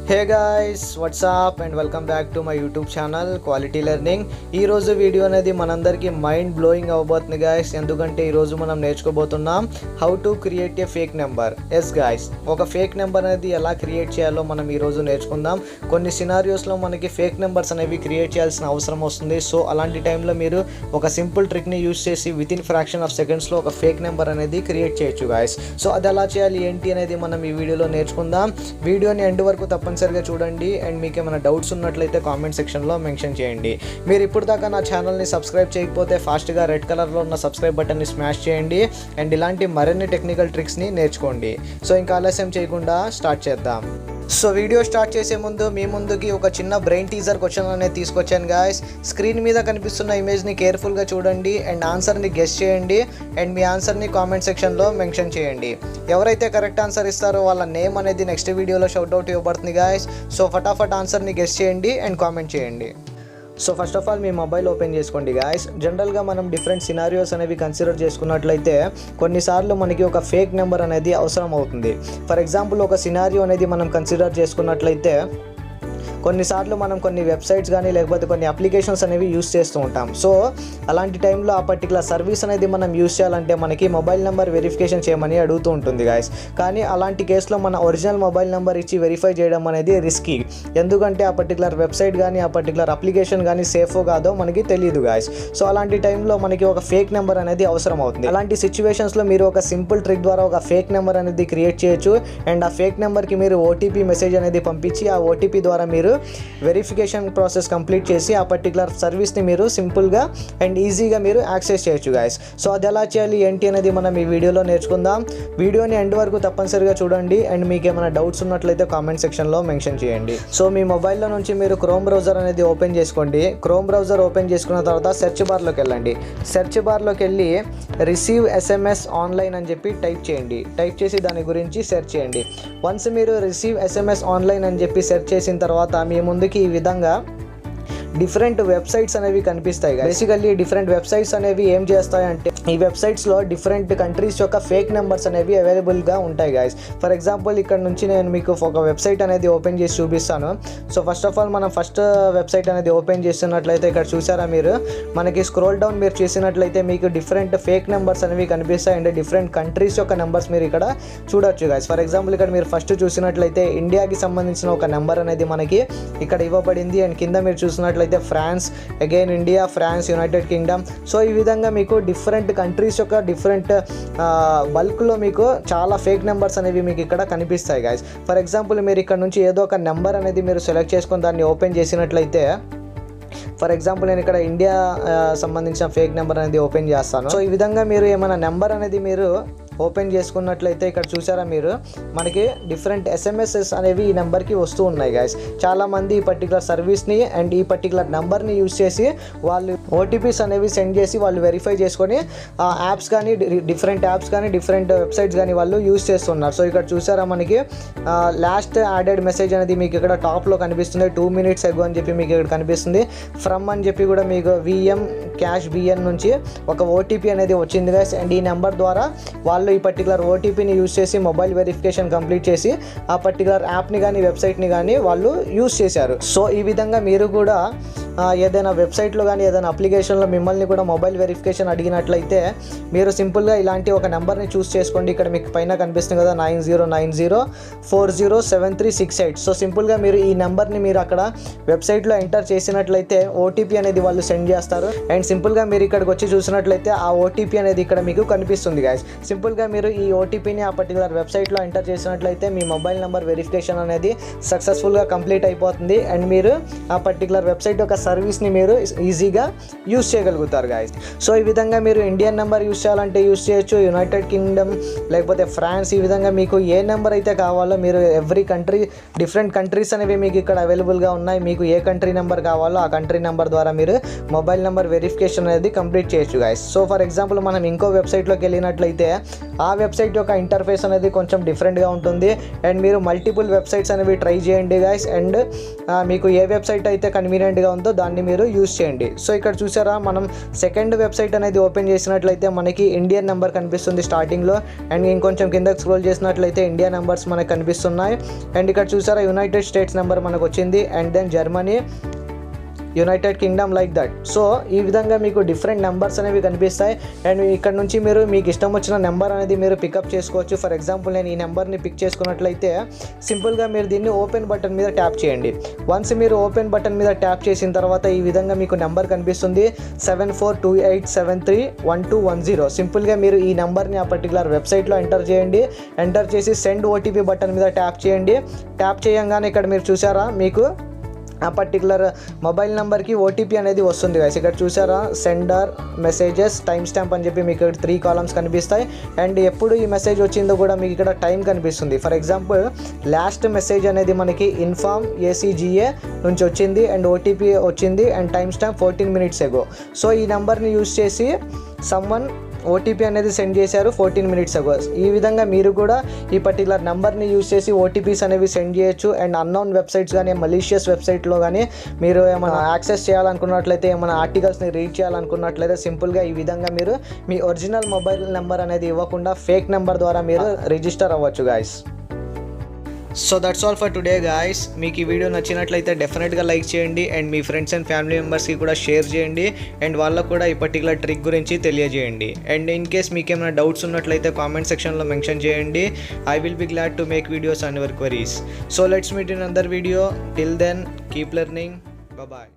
Hey guys, what's up and welcome back to my YouTube channel Quality Learning. ఈ రోజు video అనేది మనందరికీ mind blowing అవబోతుంది guys. ఎందుకంటే ఈ రోజు మనం నేర్చుకోబోతున్నాం how to create a fake number. Yes guys, ఒక ఫేక్ నెంబర్ అనేది ఎలా క్రియేట్ చేయాలో మనం ఈ రోజు నేర్చుకుందాం. కొన్ని సినారియోస్లో మనకి ఫేక్ నెంబర్స్ అనేవి క్రియేట్ చేయాల్సిన అవసరం వస్తుంది. సో అలాంటి టైంలో మీరు ఒక సింపుల్ ట్రిక్ని యూజ్ చేసి వితిన్ ఫ్రాక్షన్ ఆఫ్ సెకండ్స్లో ఒక ఫేక్ నెంబర్ అనేది క్రియేట్ చేయొచ్చు గాయస్. సో అది ఎలా చేయాలి ఏంటి అనేది మనం ఈ వీడియోలో నేర్చుకుందాం. వీడియోని ఎండ్ వరకు తప్పనిసరిగా చూడండి. అండ్ మీకు ఏమైనా డౌట్స్ ఉన్నట్లయితే కామెంట్ సెక్షన్లో మెన్షన్ చేయండి. మీరు ఇప్పుడు దాకా నా ఛానల్ని సబ్స్క్రైబ్ చేయకపోతే ఫాస్ట్గా రెడ్ కలర్లో ఉన్న సబ్స్క్రైబ్ బటన్ని స్మాష్ చేయండి. అండ్ ఇలాంటి మరిన్ని టెక్నికల్ ట్రిక్స్ని నేర్చుకోండి. సో ఇంకా ఆలస్యం చేయకుండా స్టార్ట్ చేద్దాం. సో వీడియో స్టార్ట్ చేసే ముందు మీ ముందుకి ఒక చిన్న బ్రెయిన్ టీజర్ క్వశ్చన్ అనేది తీసుకొచ్చాను గాయస్. స్క్రీన్ మీద కనిపిస్తున్న ఇమేజ్ని కేర్ఫుల్గా చూడండి అండ్ ఆన్సర్ని గెస్ చేయండి. అండ్ మీ ఆన్సర్ని కామెంట్ సెక్షన్లో మెన్షన్ చేయండి. ఎవరైతే కరెక్ట్ ఆన్సర్ ఇస్తారో వాళ్ళ నేమ్ అనేది నెక్స్ట్ వీడియోలో షౌట్అవుట్ ఇవ్వబడుతుంది గాయస్. సో ఫటాఫట్ ఆన్సర్ని గెస్ చేయండి అండ్ కామెంట్ చేయండి. So first of all me mobile open చేసుకోండి గాయస్. జనరల్గా మనం డిఫరెంట్ సినారియోస్ అనేవి కన్సిడర్ చేసుకున్నట్లయితే కొన్నిసార్లు మనకి ఒక ఫేక్ నెంబర్ అనేది అవసరం అవుతుంది. ఫర్ ఎగ్జాంపుల్ ఒక సినారియో అనేది మనం కన్సిడర్ చేసుకున్నట్లయితే కొన్నిసార్లు మనం కొన్ని వెబ్సైట్స్ కానీ లేకపోతే కొన్ని అప్లికేషన్స్ అనేవి యూస్ చేస్తూ ఉంటాం. సో అలాంటి టైంలో ఆ పర్టికులర్ సర్వీస్ అనేది మనం యూస్ చేయాలంటే మనకి మొబైల్ నెంబర్ వెరిఫికేషన్ చేయమని అడుగుతూ ఉంటుంది గాయస్. కానీ అలాంటి కేసులో మన ఒరిజినల్ మొబైల్ నెంబర్ ఇచ్చి వెరిఫై చేయడం అనేది రిస్కీ. ఎందుకంటే ఆ పర్టికులర్ వెబ్సైట్ కానీ ఆ పర్టికులర్ అప్లికేషన్ కానీ సేఫో కాదో మనకి తెలియదు గాయస్. సో అలాంటి టైంలో మనకి ఒక ఫేక్ నెంబర్ అనేది అవసరం అవుతుంది. అలాంటి సిచ్యువేషన్స్లో మీరు ఒక సింపుల్ ట్రిక్ ద్వారా ఒక ఫేక్ నెంబర్ అనేది క్రియేట్ చేయొచ్చు. అండ్ ఆ ఫేక్ నెంబర్కి మీరు ఓటీపీ మెసేజ్ అనేది పంపించి ఆ ఓటీపీ ద్వారా మీరు వెరిఫికేషన్ ప్రాసెస్ కంప్లీట్ చేసి ఆ పర్టికులర్ సర్వీస్ని మీరు సింపుల్గా అండ్ ఈజీగా మీరు యాక్సెస్ చేయొచ్చు గాయస్. సో అది ఎలా చేయాలి ఏంటి అనేది మనం ఈ వీడియోలో నేర్చుకుందాం. వీడియోని ఎండ్ వరకు తప్పనిసరిగా చూడండి. అండ్ మీకు ఏమైనా డౌట్స్ ఉన్నట్లయితే కామెంట్ సెక్షన్లో మెన్షన్ చేయండి. సో మీ మొబైల్లో నుంచి మీరు క్రోమ్ బ్రౌజర్ అనేది ఓపెన్ చేసుకోండి. క్రోమ్ బ్రౌజర్ ఓపెన్ చేసుకున్న తర్వాత సెర్చ్ బార్లోకి వెళ్ళండి. సెర్చ్ బార్లోకి వెళ్ళి రిసీవ్ SMS ఆన్లైన్ అని చెప్పి టైప్ చేయండి. టైప్ చేసి దాని గురించి సెర్చ్ చేయండి. వన్స్ మీరు రిసీవ్ SMS ఆన్లైన్ అని చెప్పి సెర్చ్ చేసిన తర్వాత మీ ముందుకి ఈ విధంగా డిఫరెంట్ వెబ్సైట్స్ అనేవి కనిపిస్తాయి. బేసికల్లీ డిఫరెంట్ వెబ్సైట్స్ అనేవి ఏం చేస్తాయంటే ఈ వెబ్సైట్స్లో డిఫరెంట్ కంట్రీస్ యొక్క ఫేక్ నెంబర్స్ అనేవి అవైలబుల్గా ఉంటాయి గాయస్. ఫర్ ఎగ్జాంపుల్ ఇక్కడ నుంచి నేను మీకు ఒక వెబ్సైట్ అనేది ఓపెన్ చేసి చూపిస్తాను. సో ఫస్ట్ ఆఫ్ ఆల్ మనం ఫస్ట్ వెబ్సైట్ అనేది ఓపెన్ చేస్తున్నట్లయితే ఇక్కడ చూసారా మీరు మనకి స్క్రోల్ డౌన్ మీరు చేసినట్లయితే మీకు డిఫరెంట్ ఫేక్ నెంబర్స్ అనేవి కనిపిస్తాయి. అండ్ డిఫరెంట్ కంట్రీస్ యొక్క నెంబర్స్ మీరు ఇక్కడ చూడొచ్చు గాయస్. ఫర్ ఎగ్జాంపుల్ ఇక్కడ మీరు ఫస్ట్ చూసినట్లయితే ఇండియాకి సంబంధించిన ఒక నెంబర్ అనేది మనకి ఇక్కడ ఇవ్వబడింది. అండ్ కింద మీరు చూసినట్లయితే France, again India, France, United Kingdom. So ఈ విధంగా మీకు డిఫరెంట్ కంట్రీస్ యొక్క డిఫరెంట్ బల్క్లో మీకు చాలా ఫేక్ నెంబర్స్ అనేవి మీకు ఇక్కడ కనిపిస్తాయి గాయస్. ఫర్ ఎగ్జాంపుల్ మీరు ఇక్కడ నుంచి ఏదో ఒక నెంబర్ అనేది మీరు సెలెక్ట్ చేసుకొని దాన్ని ఓపెన్ చేసినట్లయితే ఫర్ ఎగ్జాంపుల్ నేను ఇక్కడ ఇండియా సంబంధించిన ఫేక్ నెంబర్ అనేది ఓపెన్ చేస్తాను. సో ఈ విధంగా మీరు ఏమైనా నెంబర్ అనేది మీరు ఓపెన్ చేసుకున్నట్లయితే ఇక్కడ చూసారా మీరు మనకి డిఫరెంట్ SMSs అనేవి ఈ నెంబర్కి వస్తూ ఉన్నాయి గాయస్. చాలామంది ఈ పర్టికులర్ సర్వీస్ని అండ్ ఈ పర్టికులర్ నెంబర్ని యూజ్ చేసి వాళ్ళు ఓటీపీస్ అనేవి సెండ్ చేసి వాళ్ళు వెరిఫై చేసుకొని యాప్స్ కానీ డిఫరెంట్ యాప్స్ కానీ డిఫరెంట్ వెబ్సైట్స్ కానీ వాళ్ళు యూజ్ చేస్తున్నారు. సో ఇక్కడ చూసారా మనకి లాస్ట్ యాడెడ్ మెసేజ్ అనేది మీకు ఇక్కడ టాప్లో కనిపిస్తుంది. 2 minutes ago అని చెప్పి మీకు ఇక్కడ కనిపిస్తుంది. ఫ్రమ్ అని చెప్పి కూడా మీకు VM క్యాష్ BN నుంచి ఒక ఓటీపీ అనేది వచ్చింది గాయస్. అండ్ ఈ నెంబర్ ద్వారా వాళ్ళు ఈ పర్టికులర్ ఓటీపీని యూజ్ చేసి మొబైల్ వెరిఫికేషన్ కంప్లీట్ చేసి ఆ పర్టికులర్ యాప్ని కానీ వెబ్సైట్ని కానీ వాళ్ళు యూజ్ చేశారు. సో ఈ విధంగా మీరు కూడా ఏదైనా వెబ్సైట్లో కానీ ఏదైనా అప్లికేషన్లో మిమ్మల్ని కూడా మొబైల్ వెరిఫికేషన్ అడిగినట్లయితే మీరు సింపుల్గా ఇలాంటి ఒక నెంబర్ని చూస్ చేసుకోండి. ఇక్కడ మీకు పైన కనిపిస్తుంది కదా 9090407368. సో సింపుల్గా మీరు ఈ నెంబర్ని మీరు అక్కడ వెబ్సైట్లో ఎంటర్ చేసినట్లయితే ఓటీపీ అనేది వాళ్ళు సెండ్ చేస్తారు. అండ్ సింపుల్గా మీరు ఇక్కడికి వచ్చి చూసినట్లయితే ఆ ఓటీపీ అనేది ఇక్కడ మీకు కనిపిస్తుంది గాయస్. సింపుల్గా మీరు ఈ ఓటీపీని ఆ పర్టికులర్ వెబ్సైట్లో ఎంటర్ చేసినట్లయితే మీ మొబైల్ నెంబర్ వెరిఫికేషన్ అనేది సక్సెస్ఫుల్గా కంప్లీట్ అయిపోతుంది. అండ్ మీరు ఆ పర్టికులర్ వెబ్సైట్ యొక్క సర్వీస్ని మీరు ఈజీగా యూజ్ చేయగలుగుతారు గాయస్. సో ఈ విధంగా మీరు ఇండియన్ నెంబర్ యూజ్ చేయాలంటే యూజ్ చేయొచ్చు, యునైటెడ్ కింగ్డమ్ లేకపోతే ఫ్రాన్స్, ఈ విధంగా మీకు ఏ నెంబర్ అయితే కావాలో మీరు ఎవ్రీ కంట్రీ డిఫరెంట్ కంట్రీస్ అనేవి మీకు ఇక్కడ అవైలబుల్గా ఉన్నాయి. మీకు ఏ కంట్రీ నెంబర్ కావాలో ఆ కంట్రీ నెంబర్ ద్వారా మీరు మొబైల్ నెంబర్ వెరిఫికేషన్ అనేది కంప్లీట్ చేయొచ్చు గాయస్. సో ఫర్ ఎగ్జాంపుల్ మనం ఇంకో వెబ్సైట్లోకి వెళ్ళినట్లయితే ఆ వెబ్సైట్ యొక్క ఇంటర్ఫేస్ అనేది కొంచెం డిఫరెంట్గా ఉంటుంది. అండ్ మీరు మల్టిపుల్ వెబ్సైట్స్ అనేవి ట్రై చేయండి గైస్. అండ్ మీకు ఏ వెబ్సైట్ అయితే కన్వీనియంట్గా ఉందో దాన్ని మీరు యూస్ చేయండి. సో ఇక్కడ చూసారా, మనం సెకండ్ వెబ్సైట్ అనేది ఓపెన్ చేసినట్లయితే మనకి ఇండియన్ నెంబర్ కనిపిస్తుంది స్టార్టింగ్లో. అండ్ ఇంకొంచెం కిందకి స్క్రోల్ చేసినట్లయితే ఇండియా నెంబర్స్ మనకు కనిపిస్తున్నాయి. అండ్ ఇక్కడ చూసారా, యునైటెడ్ స్టేట్స్ నెంబర్ మనకు వచ్చింది. And then Germany, United Kingdom, like that. So ఈ విధంగా మీకు డిఫరెంట్ నెంబర్స్ అనేవి కనిపిస్తాయి. అండ్ ఇక్కడ నుంచి మీరు మీకు ఇష్టం వచ్చిన నెంబర్ అనేది మీరు పికప్ చేసుకోవచ్చు. ఫర్ ఎగ్జాంపుల్ నేను ఈ నెంబర్ని పిక్ చేసుకున్నట్లయితే సింపుల్గా మీరు దీన్ని ఓపెన్ బటన్ మీద ట్యాప్ చేయండి. వన్స్ మీరు ఓపెన్ బటన్ మీద ట్యాప్ చేసిన తర్వాత ఈ విధంగా మీకు నెంబర్ కనిపిస్తుంది 7428731210. సింపుల్గా మీరు ఈ నెంబర్ని ఆ పర్టికులర్ వెబ్సైట్లో ఎంటర్ చేయండి. ఎంటర్ చేసి సెండ్ ఓటీపీ బటన్ మీద ట్యాప్ చేయండి. ట్యాప్ చేయంగానే ఇక్కడ మీరు చూసారా, మీకు ఆ పర్టికులర్ మొబైల్ నెంబర్కి ఓటీపీ అనేది వస్తుంది గైస్. ఇక్కడ చూసారా, సెండర్, మెసేజెస్, టైం స్టాంప్ అని చెప్పి మీకు ఇక్కడ 3 కాలమ్స్ కనిపిస్తాయి. అండ్ ఎప్పుడు ఈ మెసేజ్ వచ్చిందో కూడా మీకు ఇక్కడ టైం కనిపిస్తుంది. ఫర్ ఎగ్జాంపుల్ లాస్ట్ మెసేజ్ అనేది మనకి ఇన్ఫార్మ్ ఏసీజీఏ నుంచి వచ్చింది. అండ్ ఓటీపీ వచ్చింది. And time stamp 14 minutes ago. So ఈ నెంబర్ని యూజ్ చేసి సమ్వన్ ఓటీపీ అనేది సెండ్ చేశారు 14 minutes ago. ఈ విధంగా మీరు కూడా ఈ పర్టికులర్ నెంబర్ని యూజ్ చేసి ఓటీపీస్ అనేవి సెండ్ చేయొచ్చు. అండ్ అన్నోన్ వెబ్సైట్స్ కానీ మలీషియస్ వెబ్సైట్లో కానీ మీరు ఏమైనా యాక్సెస్ చేయాలనుకున్నట్లయితే, ఏమైనా ఆర్టికల్స్ని రీడ్ చేయాలనుకున్నట్లయితే సింపుల్గా ఈ విధంగా మీరు మీ ఒరిజినల్ మొబైల్ నెంబర్ అనేది ఇవ్వకుండా ఫేక్ నెంబర్ ద్వారా మీరు రిజిస్టర్ అవ్వచ్చు guys. So that's all for today guys. మీకు ఈ వీడియో నచ్చినట్లయితే డెఫినెట్గా లైక్ చేయండి. And me friends and family మెంబర్స్కి కూడా షేర్ చేయండి. అండ్ వాళ్ళకు కూడా ఈ పర్టికులర్ ట్రిక్ గురించి తెలియజేయండి. అండ్ ఇన్ కేస్ మీకు ఏమైనా డౌట్స్ ఉన్నట్లయితే కామెంట్ సెక్షన్లో మెన్షన్ చేయండి. I will be glad to make videos on your queries. So let's meet in another video. Till then keep learning. Bye.